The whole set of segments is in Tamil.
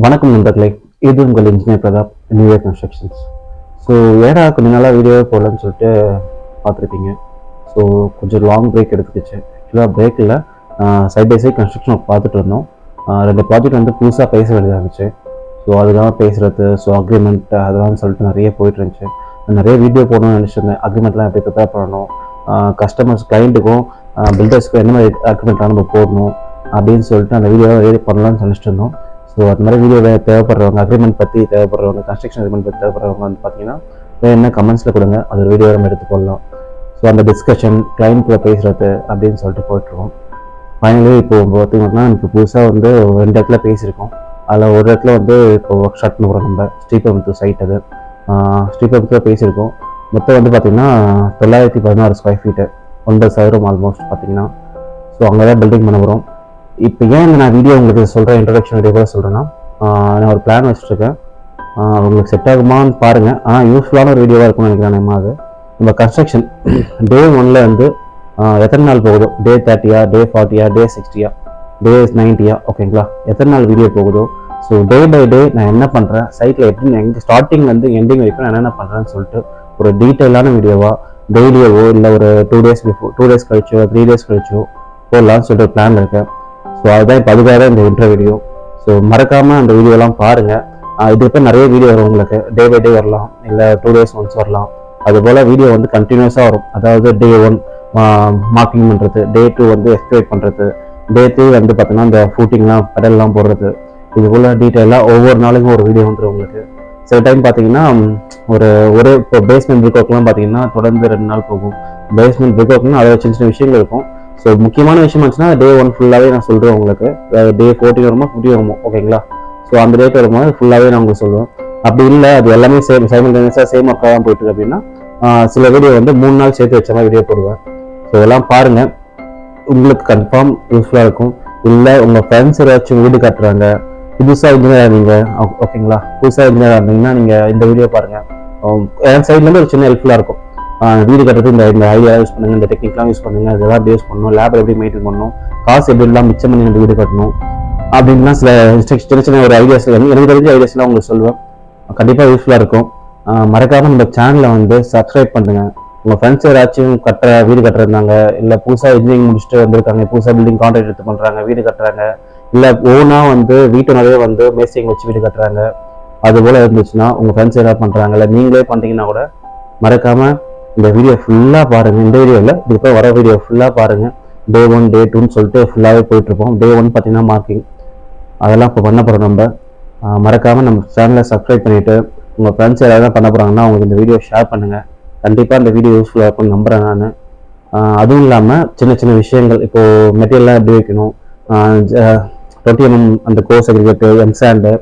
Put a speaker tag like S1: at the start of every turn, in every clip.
S1: வணக்கம் நண்பர்களே, இது உங்கள் engineer Pratap, new year constructions. So ஏடா கொஞ்சம் நாளாக வீடியோவே போடலன்னு சொல்லிட்டு பார்த்துருப்பீங்க. ஸோ கொஞ்சம் லாங் பிரேக் எடுத்துக்கிச்சு. ஆக்சுவலாக பிரேக்கில் சைட் பை சைட் கன்ஸ்ட்ரக்ஷன் பார்த்துட்டு இருந்தோம். 2 ப்ராஜெக்ட் வந்து புதுசாக பேச வேண்டியதாக இருந்துச்சு. ஸோ அதுக்காக பேசுகிறது, ஸோ அக்ரிமெண்ட் அதெல்லாம் சொல்லிட்டு நிறைய போயிட்டு இருந்துச்சு. நிறைய வீடியோ போடணும்னு நினச்சிருந்தேன். அக்ரிமெண்ட்லாம் எப்படி ப்ரிப்பேர் பண்ணணும், கஸ்டமர்ஸ் கிளைண்ட்டுக்கும் பில்டர்ஸ்க்கும் என்ன மாதிரி அக்ரிமெண்ட்லாம் நம்ம போடணும் அப்படின்னு சொல்லிட்டு அந்த வீடியோவை ரெடி பண்ணலாம்னு நினச்சிட்டு இருந்தோம். ஸோ அது மாதிரி வீடியோ தேவைப்படுறவங்க, அக்ரிமெண்ட் பற்றி தேவைப்படுறவங்க, கன்ஸ்ட்ரக்ஷன் அக்ரிமெண்ட் பற்றி தேவைப்படுறவங்க வந்து பார்த்தீங்கன்னா என்ன கமெண்ட்ஸில் கொடுங்க, அது ஒரு வீடியோ நம்ம எடுத்துக்கொள்ளலாம். ஸோ அந்த டிஸ்கஷன் கிளைண்ட் கூட பேசுகிறது அப்படின்னு சொல்லிட்டு போயிட்டுருக்கோம். ஃபைனலி இப்போ பார்த்தீங்கன்னா இப்போ புதுசாக வந்து 2 இடத்துல பேசியிருக்கோம். அதில் ஒரு இடத்துல வந்து இப்போ ஒர்க் ஸ்டார்ட் பண்ணுறோம். நம்ம ஸ்ரீபெரும்புத்தூர் சைட் அது ஸ்ரீபெரும்புத்தூர் பேசியிருக்கோம். மொத்தம் வந்து பார்த்தீங்கன்னா 916 ஸ்கொயர் ஃபீட்டு, 9,000 ஆல்மோஸ்ட் பார்த்தீங்கன்னா. ஸோ அங்கே தான் பில்டிங் பண்ண போகிறோம். இப்போ ஏன் நான் வீடியோ உங்களுக்கு சொல்கிறேன், இன்ட்ரடக்ஷன் வீடியோ கூட சொல்கிறேன்னா, நான் ஒரு பிளான் வச்சுருக்கேன். உங்களுக்கு செட் ஆகுமான்னு பாருங்கள். ஆனால் யூஸ்ஃபுல்லான ஒரு வீடியோவாக இருக்கும்னு நினைக்கிறேன். அது நம்ம கன்ஸ்ட்ரக்ஷன் டே 1ல் வந்து எத்தனை நாள் போகுதோ, டே 30யா, டே 40யா, டே 60யா, டே 90யா, ஓகேங்களா, எத்தனை நாள் வீடியோ போகுதோ. ஸோ டே பை டே நான் என்ன பண்ணுறேன், சைட்டில் எப்படி எங்கே ஸ்டார்டிங் வந்து எண்டிங் வரைக்கும் நான் என்னென்ன பண்ணுறேன்னு சொல்லிட்டு ஒரு டீட்டெயிலான வீடியோவாக டெய்லியோவோ இல்லை ஒரு 2 டேஸ் கழிச்சோ 3 டேஸ் கழிச்சோ போடலான்னு சொல்லிட்டு ஒரு பிளான் இருக்கேன். ஸோ அதுதான் இப்போ அதுக்காக இந்த இன்ட்ரோ வீடியோ. ஸோ மறக்காமல் அந்த வீடியோலாம் பாருங்கள். இது இப்போ நிறைய வீடியோ வரும் உங்களுக்கு. டே பை டே வரலாம், இல்லை 2 டேஸ் ஒன்ஸ் வரலாம். அதுபோல் வீடியோ வந்து கண்டினியூஸாக வரும். அதாவது டே 1 மார்க்கிங் பண்ணுறது, டே 2 வந்து எக்ஸ்பிளைன் பண்ணுறது, டே 3 வந்து பார்த்தீங்கன்னா இந்த ஃபூட்டிங்லாம் பெடல்லாம் போடுறது. இது போல் டீட்டெயிலாக ஒவ்வொரு நாளைக்கும் ஒரு வீடியோ வந்துடும் உங்களுக்கு. சில டைம் பார்த்தீங்கன்னா ஒரு இப்போ பேஸ்மெண்ட் பிரிக் ஒர்க்லாம் பார்த்தீங்கன்னா தொடர்ந்து 2 நாள் போகும். பேஸ்மெண்ட் பிரிக் ஒர்க்னா அதை சின்ன சின்ன விஷயங்கள் இருக்கும். ஸோ முக்கியமான விஷயம் இருந்துச்சுன்னா டே 1 ஃபுல்லாகவே நான் சொல்கிறேன் உங்களுக்கு. டே 14 வருமோ 15 வருமோ, ஓகேங்களா. ஸோ அந்த டேட் வரும்போது ஃபுல்லாகவே நான் உங்களுக்கு சொல்லுவேன். அப்படி இல்லை அது எல்லாமே சைமல்டேனியஸாக சேம் ஒர்க்காக தான் போயிட்டு இருக்கு அப்படின்னா சில வீடியோ வந்து 3 நாள் சேர்த்து வச்ச மாதிரி வீடியோ போடுவேன். ஸோ இதெல்லாம் பாருங்கள், உங்களுக்கு கன்ஃபார்ம் யூஸ்ஃபுல்லாக இருக்கும். இல்லை உங்கள் ஃப்ரெண்ட்ஸ் ஏதாச்சும் வீடு கட்டுறாங்க, புதுசாக இன்ஜினியர் இருந்தீங்க, ஓகேங்களா, புதுசாக இன்ஜினியர் இருந்தீங்கன்னா நீங்கள் இந்த வீடியோ பாருங்கள். என் சைட்லேருந்து ஒரு சின்ன ஹெல்ப்ஃபுல்லாக இருக்கும். வீடு கட்டுறது இந்த ஐடியா யூஸ் பண்ணுங்க, இந்த டெக்னிக்லாம் யூஸ் பண்ணுங்க, இதெல்லாம் எப்படி யூஸ் பண்ணணும், லேப் எப்படி மெயின்டைன் பண்ணணும், காசு எப்படிலாம் மிச்சம் பண்ணி நம்ம வீடு கட்டணும் அப்படின்லாம் சில சின்ன சின்ன ஒரு ஐடியாஸ் எனக்கு தெரிஞ்ச ஐடியாஸ்லாம் உங்களுக்கு சொல்லுவேன். கண்டிப்பாக யூஸ்ஃபுல்லாக இருக்கும். மறக்காமல் நம்ம சேனலை வந்து சப்ஸ்கிரைப் பண்ணுங்க. உங்கள் ஃப்ரெண்ட்ஸ் யாராச்சும் வீடு கட்டுறாங்க, இல்லை புதுசாக இன்ஜினியரிங் முடிச்சுட்டு வந்திருக்காங்க, புதுசாக பில்டிங் கான்ட்ராக்ட் எடுத்து பண்ணுறாங்க, வீடு கட்டுறாங்க, இல்லை ஓனாக வந்து வீட்டு நிறைய வந்து மேஸ்திரிங்க வச்சு வீடு கட்டுறாங்க, அதுபோல் இருந்துச்சுன்னா உங்கள் ஃப்ரெண்ட்ஸ் ஏதாவது பண்ணுறாங்க, இல்லை நீங்களே பண்ணுறீங்கன்னா கூட மறக்காமல் இந்த வீடியோ ஃபுல்லாக பாருங்கள். இந்த வீடியோ இல்லை, இப்போ வர வீடியோ ஃபுல்லாக பாருங்கள். டே 1 டே 2ன்னு சொல்லிட்டு ஃபுல்லாகவே போயிட்டுருப்போம். டே 1 பார்த்தீங்கன்னா மார்க்கிங், அதெல்லாம் இப்போ பண்ண போகிறோம் நம்ம. மறக்காமல் நம்ம சேனலை சப்ஸ்கிரைப் பண்ணிவிட்டு உங்கள் ஃப்ரெண்ட்ஸ் யாராவது பண்ண போகிறாங்கன்னா அவங்களுக்கு இந்த வீடியோ ஷேர் பண்ணுங்கள். கண்டிப்பாக இந்த வீடியோ யூஸ்ஃபுல்லாக இருக்கும்னு நம்புகிறேன் நான். அதுவும் இல்லாமல் சின்ன சின்ன விஷயங்கள், இப்போது மெட்டீரியல்லாம் எப்படி வைக்கணும், 20 mm அந்த கோர்ஸ் அக்ரிகேட்டு, எம்சாண்டு,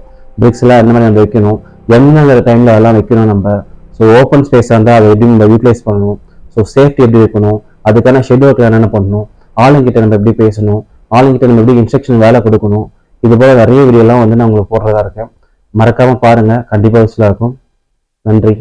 S1: பிரிக்ஸ்லாம் என்ன மாதிரி நம்ம வைக்கணும், எந்தெந்த டைமில் அதெல்லாம் வைக்கணும் நம்ம. ஸோ ஓப்பன் ஸ்பேஸாக இருந்தால் அதை எப்படி நம்ம யூட்டிலைஸ் பண்ணணும், ஸோ சேஃப்டி எப்படி வைக்கணும், அதுக்கான ஷெட்யூலுக்கு என்னென்ன பண்ணணும், ஆளுங்கிட்ட நம்ம எப்படி பேசணும், ஆளுங்கிட்ட நம்ம எப்படி இன்ஸ்ட்ரக்ஷன் வேலை கொடுக்கணும், இது போல் நிறைய வீடியோலாம் வந்து நான் உங்களுக்கு போடுறதா இருக்கேன். மறக்காமல் பாருங்கள், கண்டிப்பாக யூஸ்ஃபுல்லாக இருக்கும். நன்றி.